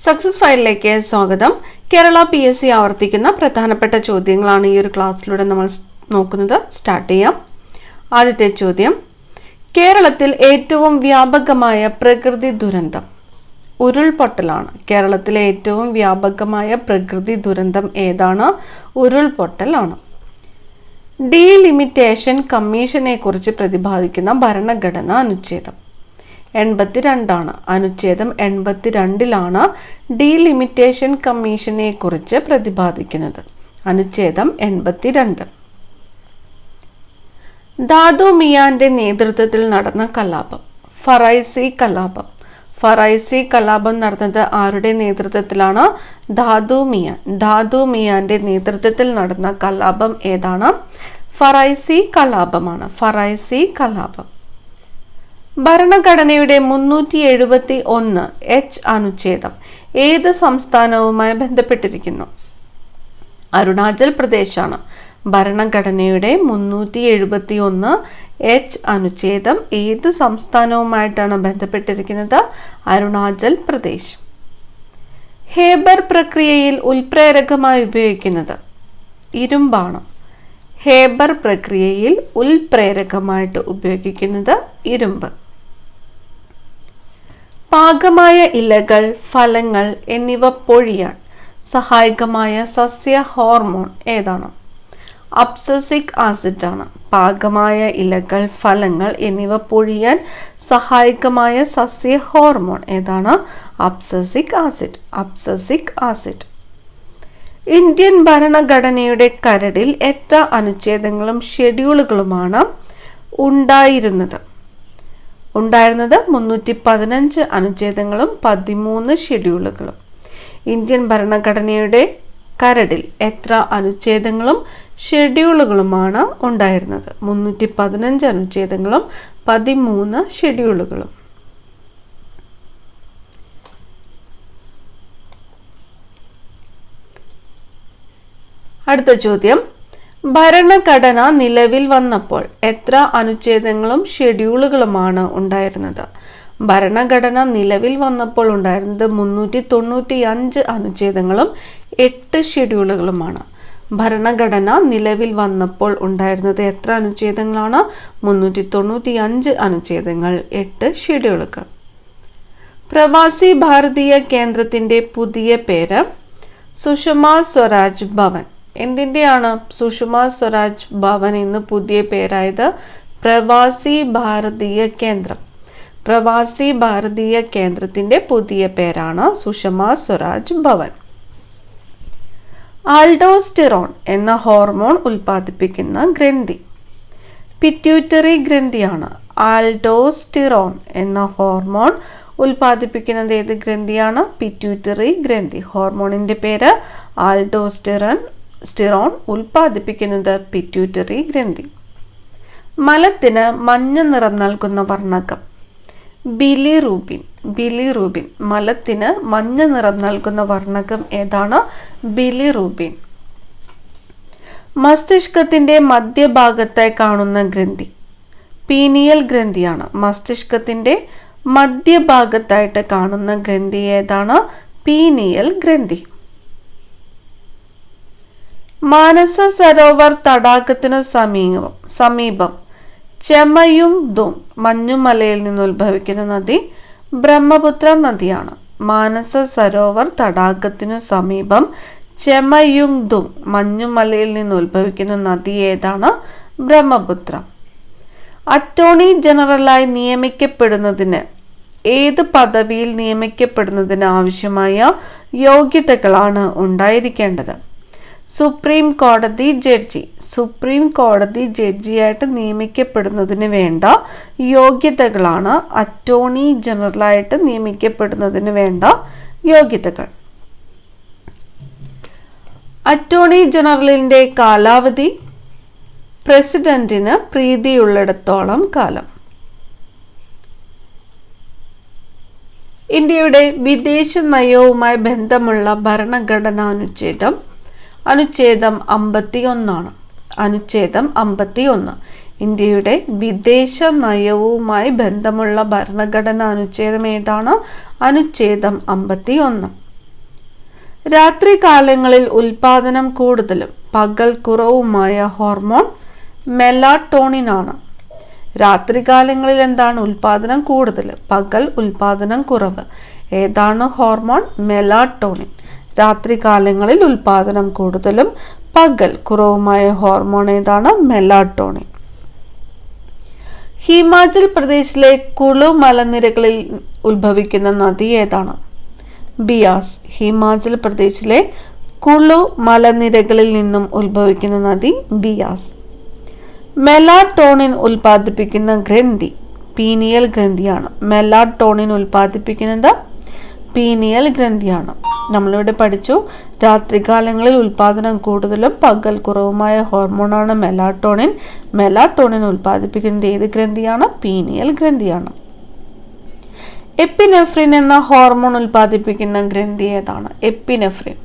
Success ഫയലിലേക്ക് സ്വാഗതം. Kerala PSC ആവർത്തിക്കുന്ന പ്രധാനപ്പെട്ട ചോദ്യങ്ങളാണ് ഈ ഒരു ക്ലാസ്സിലൂടെ നമ്മൾ നോക്കുന്നത്. സ്റ്റാർട്ട് ചെയ്യാം. ആദ്യത്തെ ചോദ്യം, കേരളത്തിൽ ഏറ്റവും വ്യാപകമായ പ്രകൃതി ദുരന്തം ഉരുൾപൊട്ടലാണ്. കേരളത്തിലെ ഏറ്റവും വ്യാപകമായ പ്രകൃതി ദുരന്തം ഏതാണ്? ഉരുൾപൊട്ടലാണ്. ഡീലിമിറ്റേഷൻ കമ്മീഷനെ കുറിച്ച് പ്രതിപാദിക്കുന്ന ഭരണഘടനാ അനുച്ഛേദം 82 അനുച്ഛേദം 82 ഡീലിമിറ്റേഷൻ കമ്മീഷനെ കുറിച്ച് പ്രതിപാദിക്കുന്നത്. അനുച്ഛേദം 82. ദാദു മിയാന്റെ നേതൃത്വത്തിൽ നടന്ന കലാപം ഫറൈസി കലാപം. ഫറൈസി കലാപം നടന്നത് ആരുടെ നേതൃത്വത്തിലാണ്? ദാദു മിയാന്റെ നേതൃത്വത്തിൽ നടന്ന കലാപം ഏതാണ്? ഫറൈസി കലാപമാണ്. ഫറൈസി കലാപം. ഭരണഘടനയുടെ 371 അനുച്ഛേദം ഏത് സംസ്ഥാനവുമായി ബന്ധപ്പെട്ടിരിക്കുന്നു? അരുണാചൽ പ്രദേശാണ്. ഭരണഘടനയുടെ 371 അനുച്ഛേദം ഏത് സംസ്ഥാനവുമായിട്ടാണ് ബന്ധപ്പെട്ടിരിക്കുന്നത്? അരുണാചൽ പ്രദേശ്. ഹേബർ പ്രക്രിയയിൽ ഉൽപ്രേരകമായി ഉപയോഗിക്കുന്നത് ഇരുമ്പാണ്. ഹേബർ പ്രക്രിയയിൽ ഉൽപ്രേരകമായിട്ട് ഉപയോഗിക്കുന്നത് ഇരുമ്പ്. പാകമായ ഇലകൾ, ഫലങ്ങൾ എന്നിവ പൊഴിയാൻ സഹായകമായ സസ്യ ഹോർമോൺ ഏതാണ്? അബ്സസിക് ആസിഡ് ആണ്. പാകമായ ഇലകൾ, ഫലങ്ങൾ എന്നിവ പൊഴിയാൻ സഹായകമായ സസ്യ ഹോർമോൺ ഏതാണ്? Abscisic acid. Abscisic acid. Indian ഭരണഘടനയുടെ കരടിൽ എത്ര അനുച്ഛേദങ്ങളും ഷെഡ്യൂളുകളുമാണ് ഉണ്ടായിരുന്നത്? 315 അനുച്ഛേദങ്ങളും 13 ഷെഡ്യൂളുകളും. ഇന്ത്യൻ ഭരണഘടനയുടെ കരടിൽ എത്ര അനുച്ഛേദങ്ങളും ഷെഡ്യൂളുകളുമാണ് ഉണ്ടായിരുന്നത്? 315 അനുച്ഛേദങ്ങളും 13 ഷെഡ്യൂളുകളും. അടുത്ത ചോദ്യം, ഭരണഘടന നിലവിൽ വന്നപ്പോൾ എത്ര അനുച്ഛേദങ്ങളും ഷെഡ്യൂളുകളുമാണ് ഉണ്ടായിരുന്നത്? ഭരണഘടന നിലവിൽ വന്നപ്പോൾ ഉണ്ടായിരുന്നത് 395 അനുച്ഛേദങ്ങളും 8 ഷെഡ്യൂളുകളുമാണ്. ഭരണഘടന നിലവിൽ വന്നപ്പോൾ ഉണ്ടായിരുന്നത് എത്ര അനുച്ഛേദങ്ങളാണ്? 395 അനുച്ഛേദങ്ങൾ, 8 ഷെഡ്യൂളുകൾ. പ്രവാസി ഭാരതീയ കേന്ദ്രത്തിന്റെ പുതിയ പേര് സുഷമ സ്വരാജ് ഭവൻ. എന്തിൻ്റെയാണ് സുഷമ സ്വരാജ് ഭവൻ എന്ന് പുതിയ പേരായത്? പ്രവാസി ഭാരതീയ കേന്ദ്രം. പ്രവാസി ഭാരതീയ കേന്ദ്രത്തിന്റെ പുതിയ പേരാണ് സുഷമ സ്വരാജ് ഭവൻ. ആൽഡോസ്റ്റിറോൺ എന്ന ഹോർമോൺ ഉൽപ്പാദിപ്പിക്കുന്ന ഗ്രന്ഥി പിറ്റ്യൂട്ടറി ഗ്രന്ഥിയാണ്. ആൽഡോസ്റ്റിറോൺ എന്ന ഹോർമോൺ ഉൽപ്പാദിപ്പിക്കുന്നത് ഏത് ഗ്രന്ഥിയാണ്? പിറ്റ്യൂട്ടറി ഗ്രന്ഥി. ഹോർമോണിന്റെ പേര് ആൽഡോസ്റ്റിറോൺ ഉൽപ്പാദിപ്പിക്കുന്നത് പിറ്റ്യൂട്ടറി ഗ്രന്ഥി. മലത്തിന് മഞ്ഞ നിറം നൽകുന്ന വർണ്ണകം ബിലിറൂബിൻ. ബിലിറൂബിൻ. മലത്തിന് മഞ്ഞ നിറം നൽകുന്ന വർണ്ണകം ഏതാണ്? ബിലിറൂബിൻ. മസ്തിഷ്കത്തിന്റെ മധ്യഭാഗത്തായി കാണുന്ന ഗ്രന്ഥി പീനിയൽ ഗ്രന്ഥിയാണ്. മസ്തിഷ്കത്തിന്റെ മധ്യഭാഗത്തായിട്ട് കാണുന്ന ഗ്രന്ഥി ഏതാണ്? പീനിയൽ ഗ്രന്ഥി. മാനസ സരോവർ തടാകത്തിനു സമീപം ചെമയുങ്തുങ് മഞ്ഞുമലയിൽ നിന്ന് ഉത്ഭവിക്കുന്ന നദി ബ്രഹ്മപുത്ര നദിയാണ്. മാനസ സരോവർ തടാകത്തിനു സമീപം ചെമയുങ്തുങ് മഞ്ഞുമലയിൽ നിന്ന് ഉത്ഭവിക്കുന്ന നദി ഏതാണ്? ബ്രഹ്മപുത്ര. അറ്റോർണി ജനറലായി നിയമിക്കപ്പെടുന്നതിന് ഏത് പദവിയിൽ നിയമിക്കപ്പെടുന്നതിന് ആവശ്യമായ യോഗ്യതകളാണ് ഉണ്ടായിരിക്കേണ്ടത്? സുപ്രീം കോടതി ജഡ്ജി. സുപ്രീം കോടതി ജഡ്ജിയായിട്ട് നിയമിക്കപ്പെടുന്നതിന് വേണ്ട യോഗ്യതകളാണ് അറ്റോർണി ജനറലായിട്ട് നിയമിക്കപ്പെടുന്നതിന് വേണ്ട യോഗ്യതകൾ. അറ്റോർണി ജനറലിന്റെ കാലാവധി പ്രസിഡന്റിന് പ്രീതിയുള്ളിടത്തോളം കാലം. ഇന്ത്യയുടെ വിദേശ നയവുമായി ബന്ധമുള്ള ഭരണഘടനാ അനുച്ഛേദം 51. അനുച്ഛേദം 51. ഇന്ത്യയുടെ വിദേശ നയവുമായി ബന്ധമുള്ള ഭരണഘടനാ അനുച്ഛേദം ഏതാണ്? അനുച്ഛേദം 51. രാത്രി കാലങ്ങളിൽ ഉൽപാദനം കൂടുതലും പകൽ കുറവുമായ ഹോർമോൺ മെലാട്ടോണിൻ ആണ്. രാത്രികാലങ്ങളിൽ എന്താണ് ഉൽപാദനം കൂടുതൽ, പകൽ ഉൽപാദനം കുറവ്. ഏതാണ് ഹോർമോൺ? മെലാട്ടോണിൻ. രാത്രികാലങ്ങളിൽ ഉൽപാദനം കൂടുതലും പകൽ കുറവുമായ ഹോർമോൺ ഏതാണ്? മെലാട്ടോണിൻ. ഹിമാചൽ പ്രദേശിലെ കുളു മലനിരകളിൽ ഉത്ഭവിക്കുന്ന നദി ഏതാണ്? ബിയാസ്. ഹിമാചൽ പ്രദേശിലെ കുളു മലനിരകളിൽ നിന്നും ഉത്ഭവിക്കുന്ന നദി ബിയാസ്. മെലാട്ടോണിൻ ഉൽപ്പാദിപ്പിക്കുന്ന ഗ്രന്ഥി പീനിയൽ ഗ്രന്ഥിയാണ്. മെലാട്ടോണിൻ ഉൽപ്പാദിപ്പിക്കുന്നത് പീനിയൽ ഗ്രന്ഥിയാണ്. നമ്മളിവിടെ പഠിച്ചു, രാത്രികാലങ്ങളിൽ ഉൽപാദനം കൂടുതലും പകൽ കുറവുമായ ഹോർമോണാണ് മെലാട്ടോണിൻ. മെലാട്ടോണിൻ ഉൽപ്പാദിപ്പിക്കുന്നത് ഏത് ഗ്രന്ഥിയാണ്? പീനിയൽ ഗ്രന്ഥിയാണ്. എപ്പിനെഫ്രിൻ എന്ന ഹോർമോൺ ഉൽപ്പാദിപ്പിക്കുന്ന ഗ്രന്ഥി ഏതാണ്? എപ്പിനെഫ്രിൻ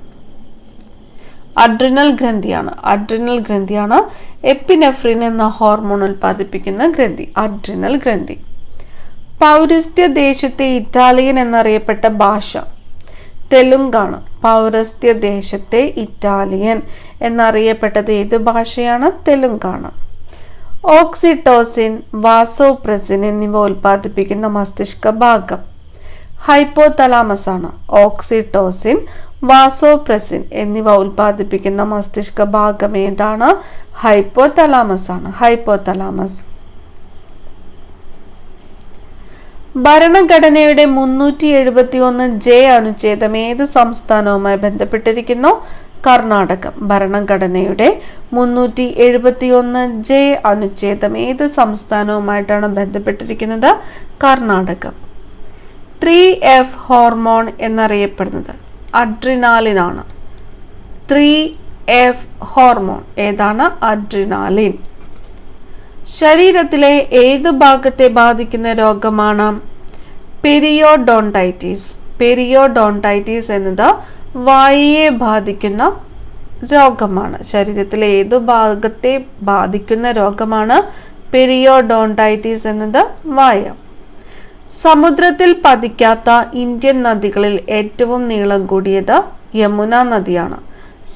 അഡ്രിനൽ ഗ്രന്ഥിയാണ്. അഡ്രിനൽ ഗ്രന്ഥിയാണ് എപ്പിനെഫ്രിൻ എന്ന ഹോർമോൺ ഉൽപ്പാദിപ്പിക്കുന്ന ഗ്രന്ഥി, അഡ്രിനൽ ഗ്രന്ഥി. പൗരസ്ത്യ ദേശത്തെ ഇറ്റാലിയൻ എന്നറിയപ്പെട്ട ഭാഷ തെലുങ്കാണ്. പൗരസ്ത്യ ദേശത്തെ ഇറ്റാലിയൻ എന്നറിയപ്പെട്ടത് ഏത് ഭാഷയാണ്? തെലുങ്കാണ്. ഓക്സിറ്റോസിൻ, വാസോപ്രസിൻ എന്നിവ ഉൽപ്പാദിപ്പിക്കുന്ന മസ്തിഷ്ക ഭാഗം ഹൈപ്പോതലാമസ് ആണ്. ഓക്സിറ്റോസിൻ, വാസോപ്രസിൻ എന്നിവ ഉൽപ്പാദിപ്പിക്കുന്ന മസ്തിഷ്ക ഭാഗം ഏതാണ്? ഹൈപ്പോതലാമസ് ആണ്. ഹൈപ്പോതലാമസ്. ഭരണഘടനയുടെ 371 അനുച്ഛേദം ഏത് സംസ്ഥാനവുമായി ബന്ധപ്പെട്ടിരിക്കുന്നു? കർണാടകം. ഭരണഘടനയുടെ 371 അനുച്ഛേദം ഏത് സംസ്ഥാനവുമായിട്ടാണ് ബന്ധപ്പെട്ടിരിക്കുന്നത്? കർണാടകം. 3F ഹോർമോൺ എന്നറിയപ്പെടുന്നത് അഡ്രിനാലിനാണ്. 3F ഹോർമോൺ ഏതാണ്? അഡ്രിനാലിൻ. ശരീരത്തിലെ ഏത് ഭാഗത്തെ ബാധിക്കുന്ന രോഗമാണ്? പെരിയോഡോണ്ടൈറ്റിസ്. പെരിയോഡോണ്ടൈറ്റിസ് എന്നത് വായയെ ബാധിക്കുന്ന രോഗമാണ്. ശരീരത്തിലെ ഏതു ഭാഗത്തെ ബാധിക്കുന്ന രോഗമാണ് പെരിയോഡോണ്ടൈറ്റിസ് എന്നത്? വായ. സമുദ്രത്തിൽ പതിക്കാത്ത ഇന്ത്യൻ നദികളിൽ ഏറ്റവും നീളം കൂടിയത് യമുന നദിയാണ്.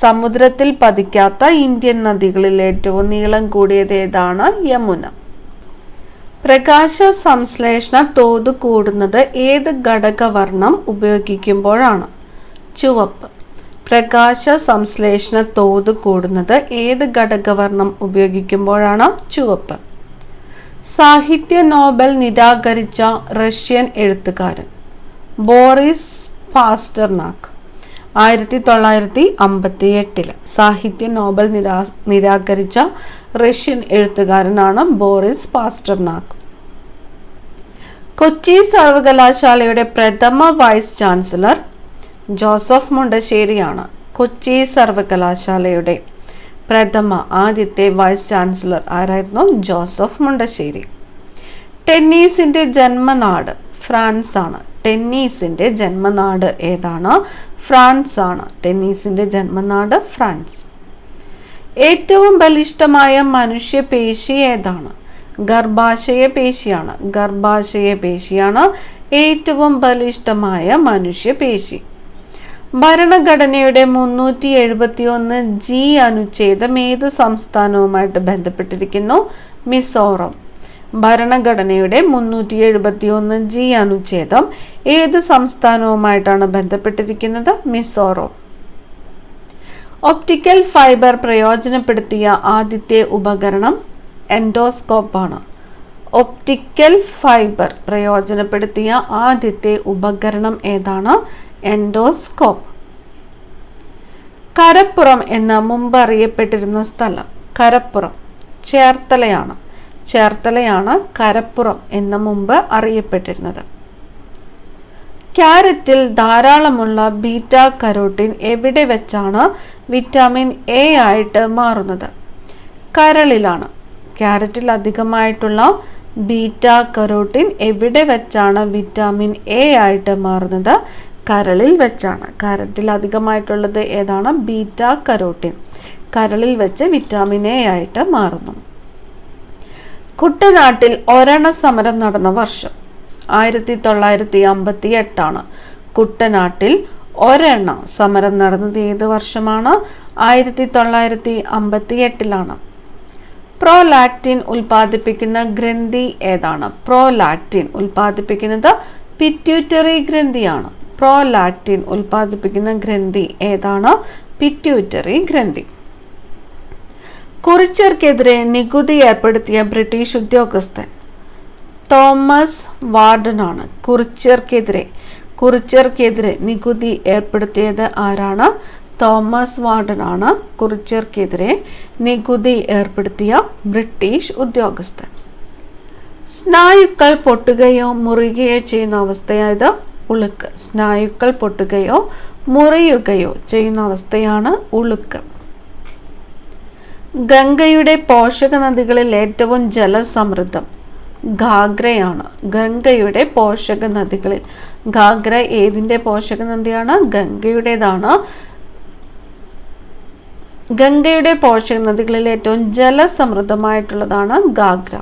സമുദ്രത്തിൽ പതിക്കാത്ത ഇന്ത്യൻ നദികളിൽ ഏറ്റവും നീളം കൂടിയത് ഏതാണ്? യമുന. പ്രകാശ സംശ്ലേഷണ തോത് കൂടുന്നത് ഏത് ഘടകവർണം ഉപയോഗിക്കുമ്പോഴാണ്? ചുവപ്പ്. പ്രകാശ സംശ്ലേഷണ തോത് കൂടുന്നത് ഏത് ഘടകവർണം ഉപയോഗിക്കുമ്പോഴാണ്? ചുവപ്പ്. സാഹിത്യ നോബൽ നിരാകരിച്ച റഷ്യൻ എഴുത്തുകാരൻ ബോറിസ് പാസ്റ്റർനാക്ക്. 1958 സാഹിത്യ നോബൽ നിരാകരിച്ച റഷ്യൻ എഴുത്തുകാരനാണ് ബോറിസ് പാസ്റ്റർനാക്ക്. കൊച്ചി സർവകലാശാലയുടെ പ്രഥമ വൈസ് ചാൻസലർ ജോസഫ് മുണ്ടശ്ശേരിയാണ്. കൊച്ചി സർവകലാശാലയുടെ ആദ്യത്തെ വൈസ് ചാൻസലർ ആരായിരുന്നു? ജോസഫ് മുണ്ടശ്ശേരി. ടെന്നീസിന്റെ ജന്മനാട് ഫ്രാൻസ് ആണ്. ടെന്നീസിന്റെ ജന്മനാട് ഏതാണ്? ഫ്രാൻസ് ആണ്. ടെന്നീസിന്റെ ജന്മനാട് ഫ്രാൻസ്. ഏറ്റവും ബലിഷ്ഠമായ മനുഷ്യപേശി ഏതാണ്? ഗർഭാശയ പേശിയാണ്. ഗർഭാശയ പേശിയാണ് ഏറ്റവും ബലിഷ്ഠമായ മനുഷ്യപേശി. ഭരണഘടനയുടെ 371 അനുച്ഛേദം ഏത് സംസ്ഥാനവുമായിട്ട് ബന്ധപ്പെട്ടിരിക്കുന്നു? മിസോറം. ഭരണഘടനയുടെ 371 അനുച്ഛേദം ഏത് സംസ്ഥാനവുമായിട്ടാണ് ബന്ധപ്പെട്ടിരിക്കുന്നത്? മിസോറം. ഒപ്റ്റിക്കൽ ഫൈബർ പ്രയോജനപ്പെടുത്തിയ ആദ്യത്തെ ഉപകരണം എൻഡോസ്കോപ്പാണ്. ഒപ്റ്റിക്കൽ ഫൈബർ പ്രയോജനപ്പെടുത്തിയ ആദ്യത്തെ ഉപകരണം ഏതാണ്? എൻഡോസ്കോപ്പ്. കരപ്പുറം എന്ന് മുമ്പ് അറിയപ്പെട്ടിരുന്ന സ്ഥലം കരപ്പുറം ചേർത്തലയാണ്. ചേർത്തലയാണ് കരപ്പുറം എന്ന് മുമ്പ് അറിയപ്പെട്ടിരുന്നത്. ക്യാരറ്റിൽ ധാരാളമുള്ള ബീറ്റ കരോട്ടിൻ എവിടെ വെച്ചാണ് വിറ്റാമിൻ എ ആയിട്ട് മാറുന്നത്? കരളിലാണ്. ക്യാരറ്റിൽ അധികമായിട്ടുള്ള ബീറ്റ കരോട്ടിൻ എവിടെ വെച്ചാണ് വിറ്റാമിൻ എ ആയിട്ട് മാറുന്നത്? കരളിൽ വെച്ചാണ്. ക്യാരറ്റിൽ അധികമായിട്ടുള്ളത് ഏതാണ്? Beta carotene. കരളിൽ വെച്ച് വിറ്റാമിൻ എ ആയിട്ട് മാറുന്നു. കുട്ടനാട്ടിൽ ഒരണ സമരം നടന്ന വർഷം 1958 ആണ്. കുട്ടനാട്ടിൽ ഒരെണ്ണം സമരം നടന്നത് ഏത് വർഷമാണ്? 1958 പ്രോലാക്റ്റിൻ ഉൽപ്പാദിപ്പിക്കുന്ന ഗ്രന്ഥി ഏതാണ്? പ്രോലാക്റ്റിൻ ഉൽപ്പാദിപ്പിക്കുന്നത് പിറ്റ്യൂട്ടറി ഗ്രന്ഥിയാണ്. പ്രോലാക്റ്റിൻ ഉൽപ്പാദിപ്പിക്കുന്ന ഗ്രന്ഥി ഏതാണ്? പിറ്റ്യൂട്ടറി ഗ്രന്ഥി. കുറിച്യർക്കെതിരെ നികുതി ഏർപ്പെടുത്തിയ ബ്രിട്ടീഷ് ഉദ്യോഗസ്ഥൻ തോമസ് വാർഡൻ ആണ്. കുറിച്യർക്കെതിരെ നികുതി ഏർപ്പെടുത്തിയത് ആരാണ്? തോമസ് വാർഡൻ ആണ് കുറിച്യർക്കെതിരെ നികുതി ഏർപ്പെടുത്തിയ ബ്രിട്ടീഷ് ഉദ്യോഗസ്ഥൻ. സ്നായുക്കൾ പൊട്ടുകയോ മുറിയുകയോ ചെയ്യുന്ന അവസ്ഥയായത് ഉളുക്ക്. സ്നായുക്കൾ പൊട്ടുകയോ മുറിയുകയോ ചെയ്യുന്ന അവസ്ഥയാണ് ഉളുക്ക്. ഗംഗയുടെ പോഷക നദികളിൽ ഏറ്റവും ജലസമൃദ്ധം ഗാഗ്രയാണ്. ഗംഗയുടെ പോഷക നദികളിൽ ഗാഗ്ര ഏതിന്റെ പോഷക നദിയാണ്? ഗംഗയുടേതാണ്. ഗംഗയുടെ പോഷക നദികളിൽ ഏറ്റവും ജലസമൃദ്ധമായിട്ടുള്ളതാണ് ഗാഗ്ര.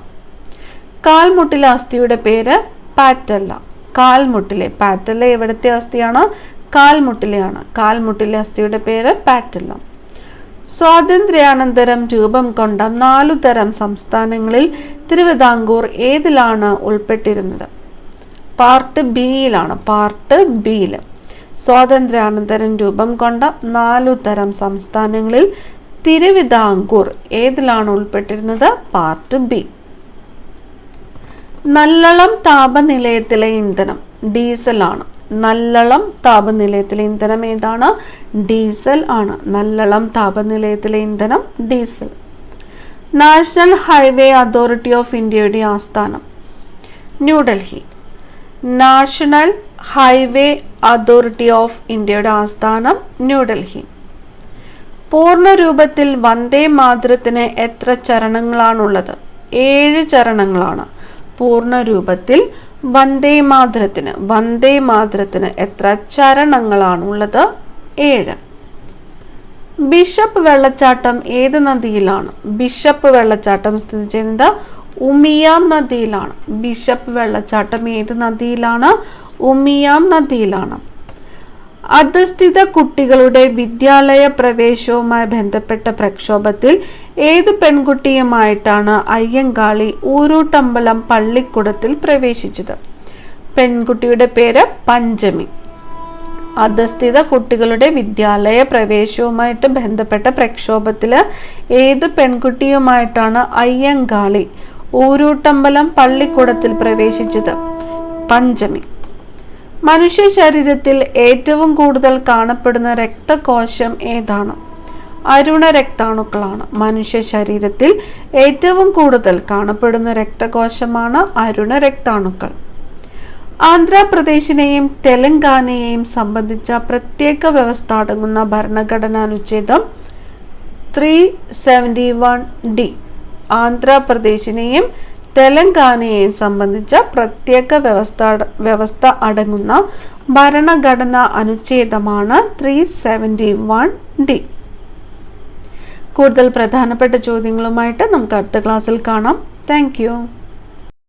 കാൽമുട്ടിലെ അസ്ഥിയുടെ പേര് പാറ്റല്ല. പാറ്റല്ല എവിടത്തെ അസ്ഥിയാണ്? കാൽമുട്ടിലെയാണ്. കാൽമുട്ടിലെ അസ്ഥിയുടെ പേര് പാറ്റല്ല. സ്വാതന്ത്ര്യാനന്തരം രൂപം കൊണ്ട 4 തരം സംസ്ഥാനങ്ങളിൽ തിരുവിതാംകൂർ ഏതിലാണ് ഉൾപ്പെട്ടിരുന്നത്? പാർട്ട് ബിയിലാണ്. പാർട്ട് ബിയിൽ സ്വാതന്ത്ര്യാനന്തരം രൂപം കൊണ്ട 4 തരം സംസ്ഥാനങ്ങളിൽ തിരുവിതാംകൂർ ഏതിലാണ് ഉൾപ്പെട്ടിരുന്നത്? Part B. നല്ലളം താപനിലയത്തിലെ ഇന്ധനം ഡീസൽ ആണ്. നല്ലളം താപനിലയത്തിലെ ഇന്ധനം ഏതാണ്? ഡീസൽ ആണ്. നല്ലളം താപനിലയത്തിലെ ഇന്ധനം diesel. National highway authority of ഇന്ത്യയുടെ ആസ്ഥാനം New Delhi. National highway authority of ഇന്ത്യയുടെ ആസ്ഥാനം ന്യൂഡൽഹി. പൂർണ്ണരൂപത്തിൽ വന്ദേ മാതരത്തിന് എത്ര ചരണങ്ങളാണുള്ളത്? 7 ചരണങ്ങളാണ്. പൂർണ്ണരൂപത്തിൽ വന്ദേ മാതരത്തിന് എത്ര ചരണങ്ങളാണുള്ളത്? 7. ബിഷപ്പ് വെള്ളച്ചാട്ടം ഏത് നദിയിലാണ്? ബിഷപ്പ് വെള്ളച്ചാട്ടം സ്ഥിതി ചെയ്യുന്നത് ഉമിയാം നദിയിലാണ്. ബിഷപ്പ് വെള്ളച്ചാട്ടം ഏത് നദിയിലാണ്? ഉമിയാം നദിയിലാണ്. അധസ്ഥിത കുട്ടികളുടെ വിദ്യാലയ പ്രവേശവുമായി ബന്ധപ്പെട്ട പ്രക്ഷോഭത്തിൽ ഏത് പെൺകുട്ടിയുമായിട്ടാണ് അയ്യങ്കാളി ഊരൂട്ടമ്പലം പള്ളിക്കൂടത്തിൽ പ്രവേശിച്ചത്? പെൺകുട്ടിയുടെ പേര് പഞ്ചമി. അധസ്ഥിത കുട്ടികളുടെ വിദ്യാലയ പ്രവേശവുമായിട്ട് ബന്ധപ്പെട്ട പ്രക്ഷോഭത്തില് ഏത് പെൺകുട്ടിയുമായിട്ടാണ് അയ്യങ്കാളി ഊരൂട്ടമ്പലം പള്ളിക്കൂടത്തിൽ പ്രവേശിച്ചത്? പഞ്ചമി. മനുഷ്യ ശരീരത്തിൽ ഏറ്റവും കൂടുതൽ കാണപ്പെടുന്ന രക്തകോശം ഏതാണ്? അരുണ രക്താണുക്കളാണ്. മനുഷ്യ ശരീരത്തിൽ ഏറ്റവും കൂടുതൽ കാണപ്പെടുന്ന രക്തകോശമാണ് അരുണ രക്താണുക്കൾ. ആന്ധ്രാപ്രദേശിനെയും തെലങ്കാനയെയും സംബന്ധിച്ച പ്രത്യേക വ്യവസ്ഥ അടങ്ങുന്ന ഭരണഘടനാനുച്ഛേദം 371D. ആന്ധ്രാപ്രദേശിനെയും തെലങ്കാനയെയും സംബന്ധിച്ച പ്രത്യേക വ്യവസ്ഥ അടങ്ങുന്ന ഭരണഘടനാ അനുച്ഛേദമാണ് 371D. കൂടുതൽ പ്രധാനപ്പെട്ട ചോദ്യങ്ങളുമായിട്ട് നമുക്ക് അടുത്ത ക്ലാസ്സിൽ കാണാം. Thank you.